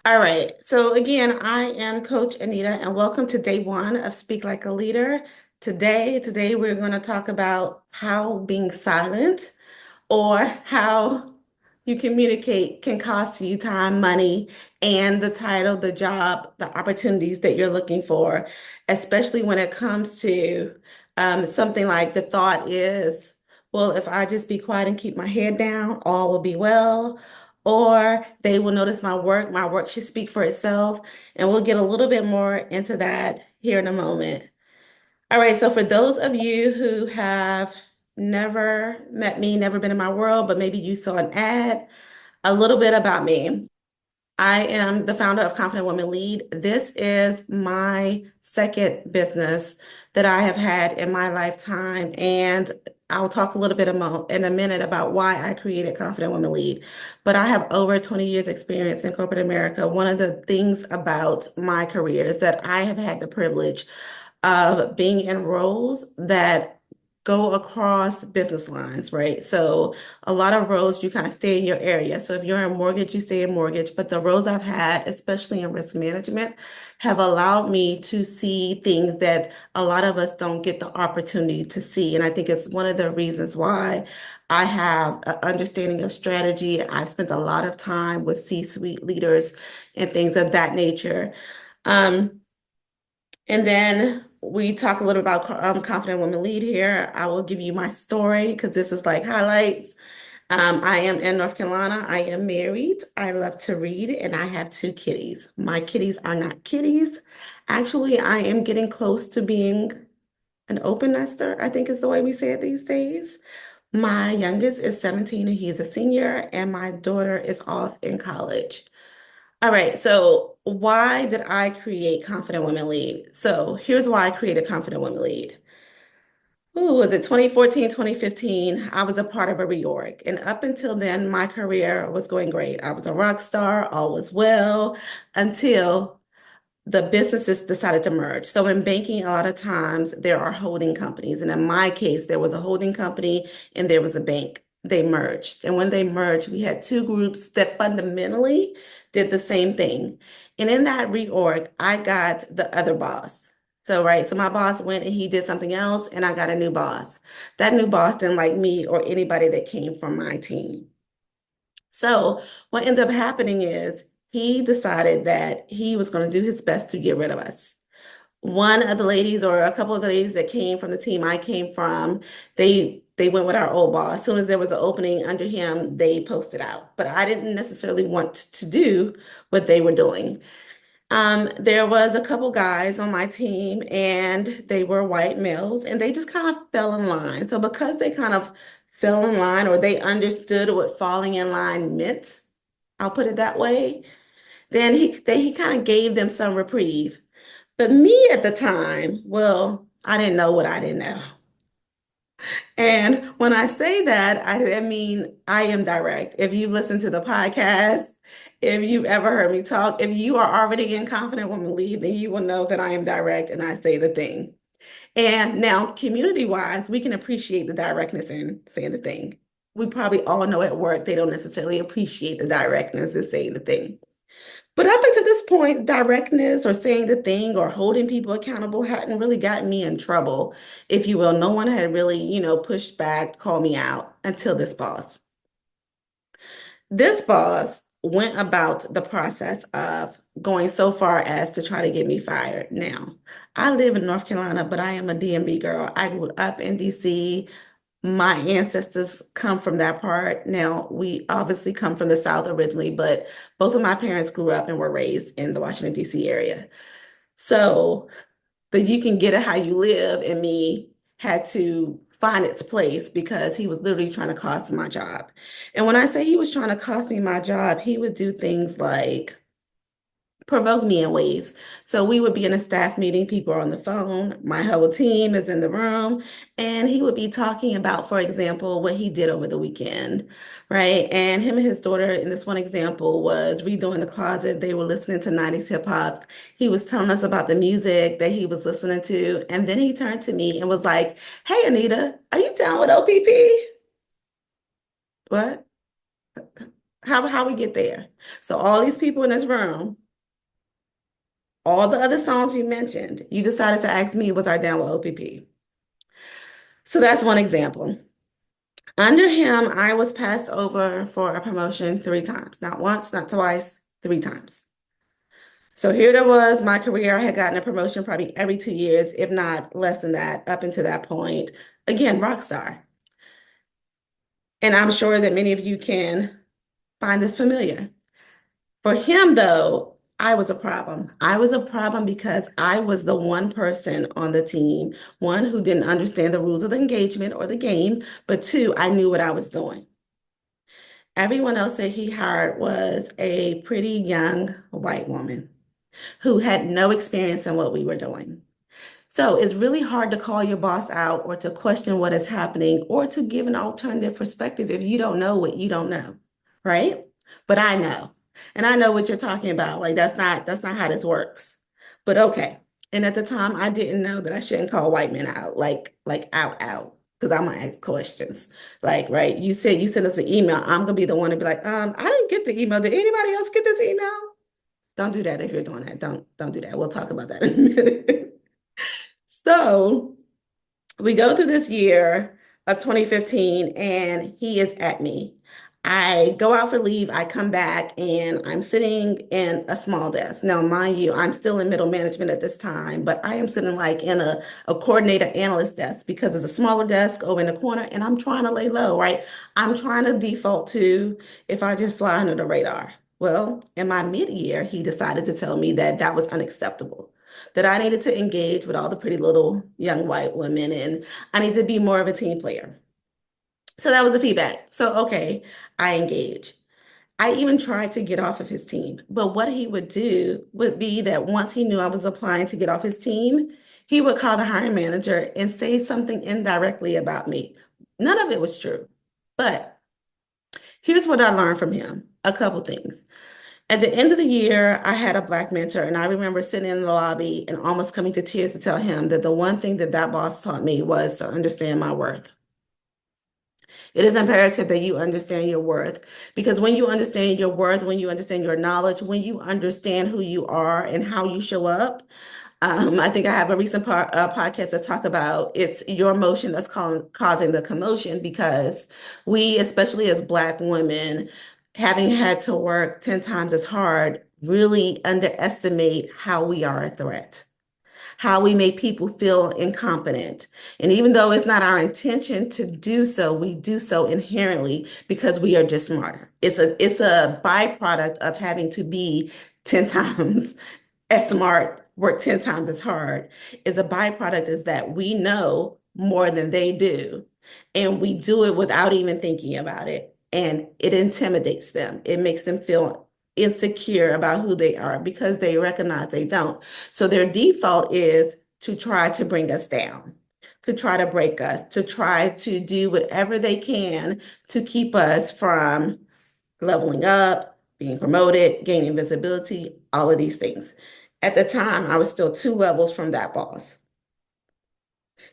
All right. So again, I am Coach Anita, and welcome to day one of Speak Like a Leader. Today we're going to talk about how being silent or how you communicate can cost you time, money, and the title, the job, the opportunities that you're looking for, especially when it comes to something like the thought is, well, if I just be quiet and keep my head down, all will be well. Or they will notice my work should speak for itself. And we'll get a little bit more into that here in a moment. All right, so for those of you who have never met me, never been in my world, but maybe you saw an ad, a little bit about me. I am the founder of Confident Women Lead. This is my second business that I have had in my lifetime, and I'll talk a little bit in a minute about why I created Confident Women Lead. But I have over 20 years experience in corporate America. One of the things about my career is that I have had the privilege of being in roles that go across business lines, right? So a lot of roles you kind of stay in your area. So if you're in mortgage, you stay in mortgage. But the roles I've had, especially in risk management, have allowed me to see things that a lot of us don't get the opportunity to see. And I think it's one of the reasons why I have an understanding of strategy. I've spent a lot of time with C-suite leaders and things of that nature. Um, and then we talk a little about Confident Women Lead here. I will give you my story because this is like highlights. I am in North Carolina. I am married. I love to read, and I have two kitties. My kitties are not kitties. Actually, I am getting close to being an open nester, I think is the way we say it these days. My youngest is 17 and he's a senior, and my daughter is off in college. All right, so why did I create Confident Women Lead? So here's why I created Confident Women Lead. Who was it 2014, 2015? I was a part of a reorg. And up until then, my career was going great. I was a rock star, all was well, until the businesses decided to merge. So in banking, a lot of times there are holding companies. And in my case, there was a holding company and there was a bank. They merged. And when they merged, we had two groups that fundamentally did the same thing. And in that reorg, I got the other boss. So, right, so my boss went and he did something else, and I got a new boss. That new boss didn't like me or anybody that came from my team. So what ended up happening is he decided that he was going to do his best to get rid of us. One of the ladies or a couple of the ladies that came from the team I came from, they went with our old boss. As soon as there was an opening under him, they posted out. But I didn't necessarily want to do what they were doing. There was a couple guys on my team and they were white males and they just kind of fell in line. So because they kind of fell in line or they understood what falling in line meant, I'll put it that way, then he kind of gave them some reprieve. But me at the time, well, I didn't know what I didn't know. And when I say that, I mean I am direct. If you listen to the podcast, if you've ever heard me talk, if you are already in Confident Woman Lead, then you will know that I am direct and I say the thing. And now, community-wise, we can appreciate the directness in saying the thing. We probably all know at work they don't necessarily appreciate the directness in saying the thing. But up until this point, directness or saying the thing or holding people accountable hadn't really gotten me in trouble, if you will. No one had really, pushed back, called me out until this boss. This boss went about the process of going so far as to try to get me fired. Now, I live in North Carolina, but I am a DMV girl. I grew up in DC. My ancestors come from that part. Now, we obviously come from the South originally, but both of my parents grew up and were raised in the Washington, D.C. area. So the you can get it how you live in me had to find its place because he was literally trying to cost my job. And when I say he was trying to cost me my job, he would do things like provoke me in ways. So we would be in a staff meeting, people are on the phone, my whole team is in the room, and he would be talking about, for example, what he did over the weekend, right? And him and his daughter, in this one example, was redoing the closet. They were listening to 90s hip hops. He was telling us about the music that he was listening to. And then he turned to me and was like, "Hey, Anita, are you down with OPP?" What? How we get there? So all these people in this room, all the other songs you mentioned, you decided to ask me, was I down with OPP? So that's one example. Under him, I was passed over for a promotion 3 times, not once, not twice, 3 times. So here there was my career. I had gotten a promotion probably every 2 years, if not less than that, up until that point. Again, rock star. And I'm sure that many of you can find this familiar. For him, though, I was a problem. I was a problem because I was the one person on the team, one, who didn't understand the rules of the engagement or the game, but two, I knew what I was doing. Everyone else that he hired was a pretty young white woman who had no experience in what we were doing. So it's really hard to call your boss out or to question what is happening or to give an alternative perspective if you don't know what you don't know, right? But I know. And I know what you're talking about. Like that's not how this works. But okay. And at the time I didn't know that I shouldn't call white men out, like out, because I'm gonna ask questions. Like, right, you said you sent us an email. I'm gonna be the one to be like, I didn't get the email. Did anybody else get this email? Don't do that if you're doing that. Don't do that. We'll talk about that in a minute. So we go through this year of 2015 and he is at me. I go out for leave, I come back and I'm sitting in a small desk. Now, mind you, I'm still in middle management at this time, but I am sitting like in a coordinator analyst desk because it's a smaller desk over in the corner and I'm trying to lay low, right? I'm trying to default to if I just fly under the radar. Well, in my mid-year, he decided to tell me that that was unacceptable, that I needed to engage with all the pretty little young white women and I needed to be more of a team player. So that was the feedback. So, okay, I engage. I even tried to get off of his team. But what he would do would be that once he knew I was applying to get off his team, he would call the hiring manager and say something indirectly about me. None of it was true. But here's what I learned from him, a couple things. At the end of the year, I had a Black mentor, and I remember sitting in the lobby and almost coming to tears to tell him that the one thing that that boss taught me was to understand my worth. It is imperative that you understand your worth because when you understand your worth, when you understand your knowledge, when you understand who you are and how you show up, I think I have a recent podcast that talk about it's your emotion that's causing the commotion because we, especially as Black women, having had to work 10 times as hard, really underestimate how we are a threat, how we make people feel incompetent. And even though it's not our intention to do so, we do so inherently because we are just smarter. It's a byproduct of having to be 10 times as smart, work 10 times as hard. Is a byproduct is that we know more than they do. And we do it without even thinking about it. And it intimidates them. It makes them feel insecure about who they are because they recognize they don't. So their default is to try to bring us down, to try to break us, to try to do whatever they can to keep us from leveling up, being promoted, gaining visibility, all of these things. At the time, I was still 2 levels from that boss.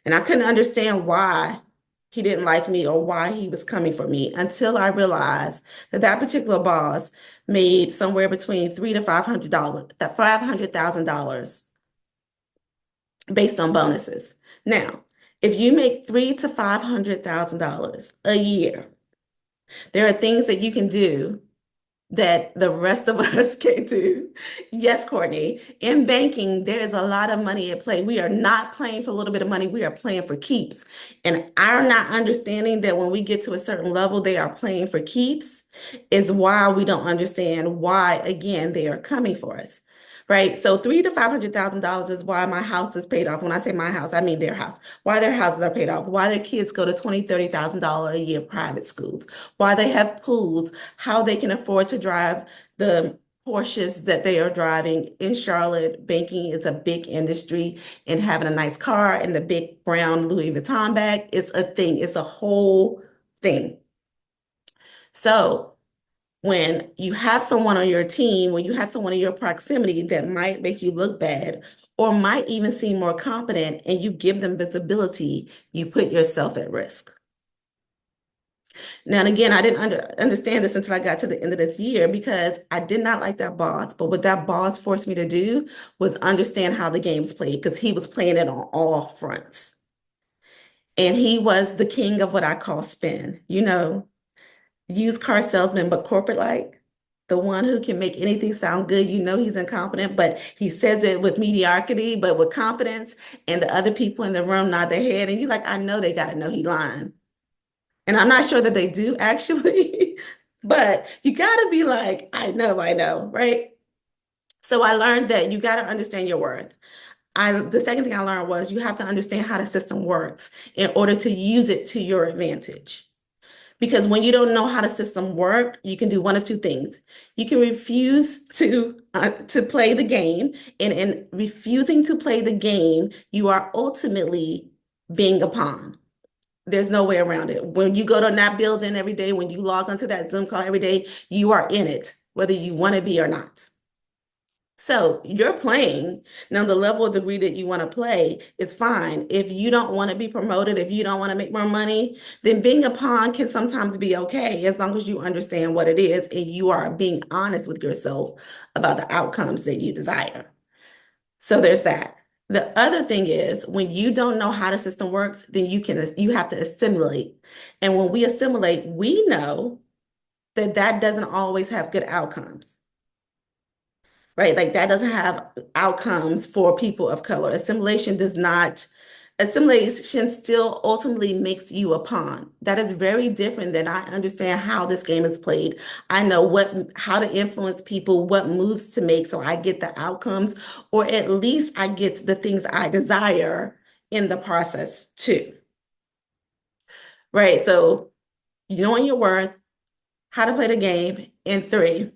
And I couldn't understand why he didn't like me or why he was coming for me until I realized that that particular boss made somewhere between $300,000 to $500,000 based on bonuses. Now, if you make $300,000 to $500,000 a year, there are things that you can do that the rest of us can't do. Yes, Courtney, in banking, there is a lot of money at play. We are not playing for a little bit of money. We are playing for keeps. And our not understanding that when we get to a certain level, they are playing for keeps is why we don't understand why, again, they are coming for us. Right. So $300,000 to $500,000 is why my house is paid off. When I say my house, I mean their house. Why their houses are paid off. Why their kids go to $20,000, $30,000 a year private schools. Why they have pools. How they can afford to drive the Porsches that they are driving in Charlotte. Banking is a big industry, and having a nice car and the big brown Louis Vuitton bag is a thing. It's a whole thing. So when you have someone on your team, when you have someone in your proximity that might make you look bad or might even seem more competent and you give them visibility, you put yourself at risk. Now, and again, I didn't understand this until I got to the end of this year because I did not like that boss. But what that boss forced me to do was understand how the game's played because he was playing it on all fronts. And he was the king of what I call spin, used car salesman, but corporate like. The one who can make anything sound good. He's incompetent, but he says it with mediocrity, but with confidence. And the other people in the room nod their head. And you're like, I know they got to know he lying. And I'm not sure that they do actually, but you got to be like, I know, right? So I learned that you got to understand your worth. The second thing I learned was you have to understand how the system works in order to use it to your advantage. Because when you don't know how the system works, you can do one of two things. You can refuse to play the game, and in refusing to play the game, you are ultimately being a pawn. There's no way around it. When you go to that building every day, when you log onto that Zoom call every day, you are in it, whether you want to be or not. So you're playing. Now, the level of degree that you want to play is fine. If you don't want to be promoted, if you don't want to make more money, then being a pawn can sometimes be okay as long as you understand what it is and you are being honest with yourself about the outcomes that you desire. So there's that. The other thing is when you don't know how the system works, then you have to assimilate. And when we assimilate, we know that that doesn't always have good outcomes, right? Like that doesn't have outcomes for people of color. Assimilation still ultimately makes you a pawn. That is very different than I understand how this game is played. I know how to influence people, what moves to make so I get the outcomes, or at least I get the things I desire in the process too. Right? So knowing your worth, how to play the game, and three,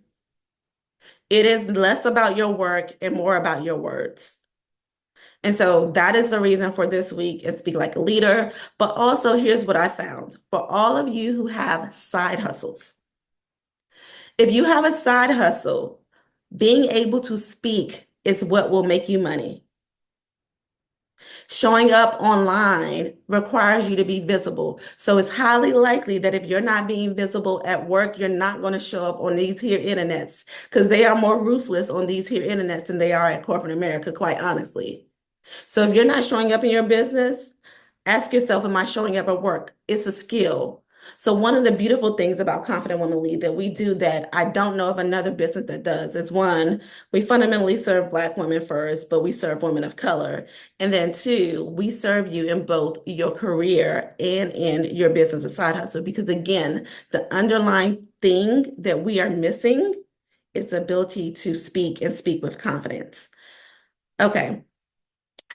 it is less about your work and more about your words. And so that is the reason for this week and Speak Like a Leader. But also, here's what I found for all of you who have side hustles. If you have a side hustle, being able to speak is what will make you money. Showing up online requires you to be visible. So it's highly likely that if you're not being visible at work, you're not going to show up on these here internets because they are more ruthless on these here internets than they are at corporate America, quite honestly. So if you're not showing up in your business, ask yourself, am I showing up at work? It's a skill. So one of the beautiful things about Confident Women Lead that we do that I don't know of another business that does is one, we fundamentally serve Black women first, but we serve women of color. And then two, we serve you in both your career and in your business or side hustle. Because again, the underlying thing that we are missing is the ability to speak and speak with confidence. Okay.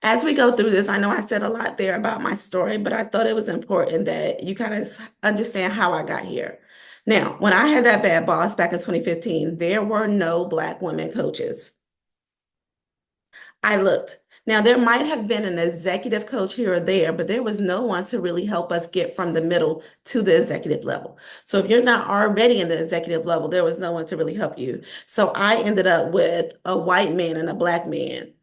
As we go through this, I know I said a lot there about my story, but I thought it was important that you kind of understand how I got here. Now, when I had that bad boss back in 2015, there were no Black women coaches. I looked. Now, there might have been an executive coach here or there, but there was no one to really help us get from the middle to the executive level. So if you're not already in the executive level, there was no one to really help you. So I ended up with a white man and a Black man,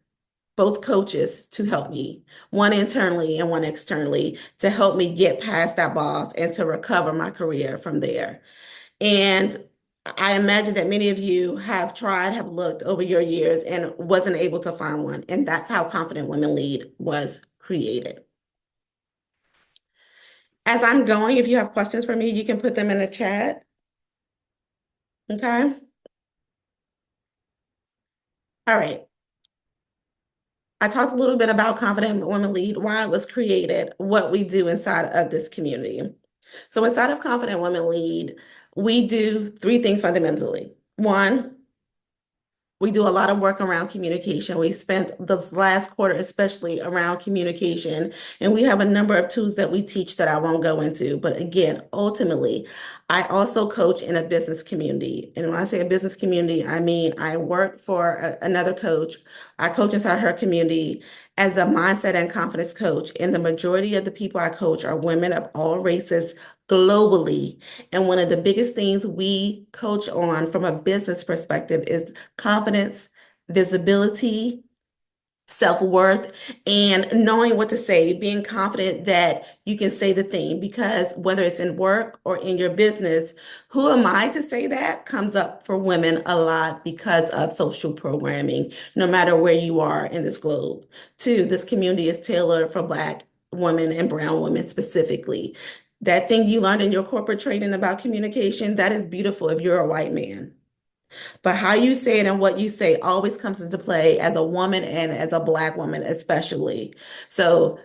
both coaches to help me, one internally and one externally, to help me get past that boss and to recover my career from there. And I imagine that many of you have tried, have looked over your years and wasn't able to find one. And that's how Confident Women Lead was created. As I'm going, if you have questions for me, you can put them in the chat. Okay. All right. I talked a little bit about Confident Women Lead, why it was created, what we do inside of this community. So inside of Confident Women Lead, we do three things fundamentally. One, we do a lot of work around communication. We spent this last quarter, especially around communication, and we have a number of tools that we teach that I won't go into. But again, ultimately, I also coach in a business community. And when I say a business community, I mean I work for another coach. I coach inside her community as a mindset and confidence coach. And the majority of the people I coach are women of all races globally. And one of the biggest things we coach on from a business perspective is confidence, visibility, self-worth and knowing what to say, being confident that you can say the thing, because whether it's in work or in your business, who am I to say that comes up for women a lot because of social programming, no matter where you are in this globe. Two, this community is tailored for Black women and brown women specifically. That thing you learned in your corporate training about communication, that is beautiful if you're a white man. But how you say it and what you say always comes into play as a woman and as a Black woman, especially. So,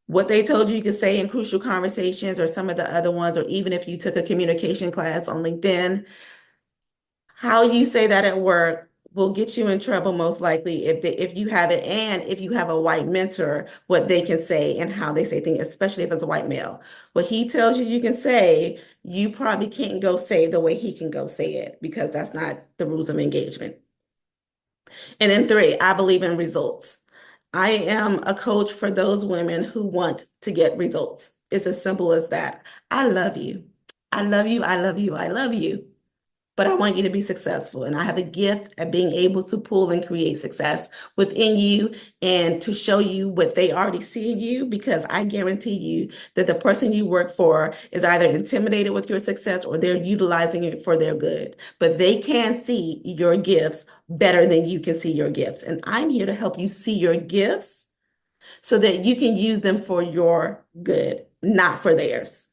what they told you could say in crucial conversations or some of the other ones, or even if you took a communication class on LinkedIn, how you say that at work will get you in trouble most likely if you have it, and if you have a white mentor, what they can say and how they say things, especially if it's a white male. What he tells you can say, you probably can't go say the way he can go say it, because that's not the rules of engagement. And then three, I believe in results. I am a coach for those women who want to get results. It's as simple as that. I love you. I love you. I love you. I love you. But I want you to be successful. And I have a gift at being able to pull and create success within you and to show you what they already see in you, because I guarantee you that the person you work for is either intimidated with your success or they're utilizing it for their good. But they can see your gifts better than you can see your gifts. And I'm here to help you see your gifts so that you can use them for your good, not for theirs.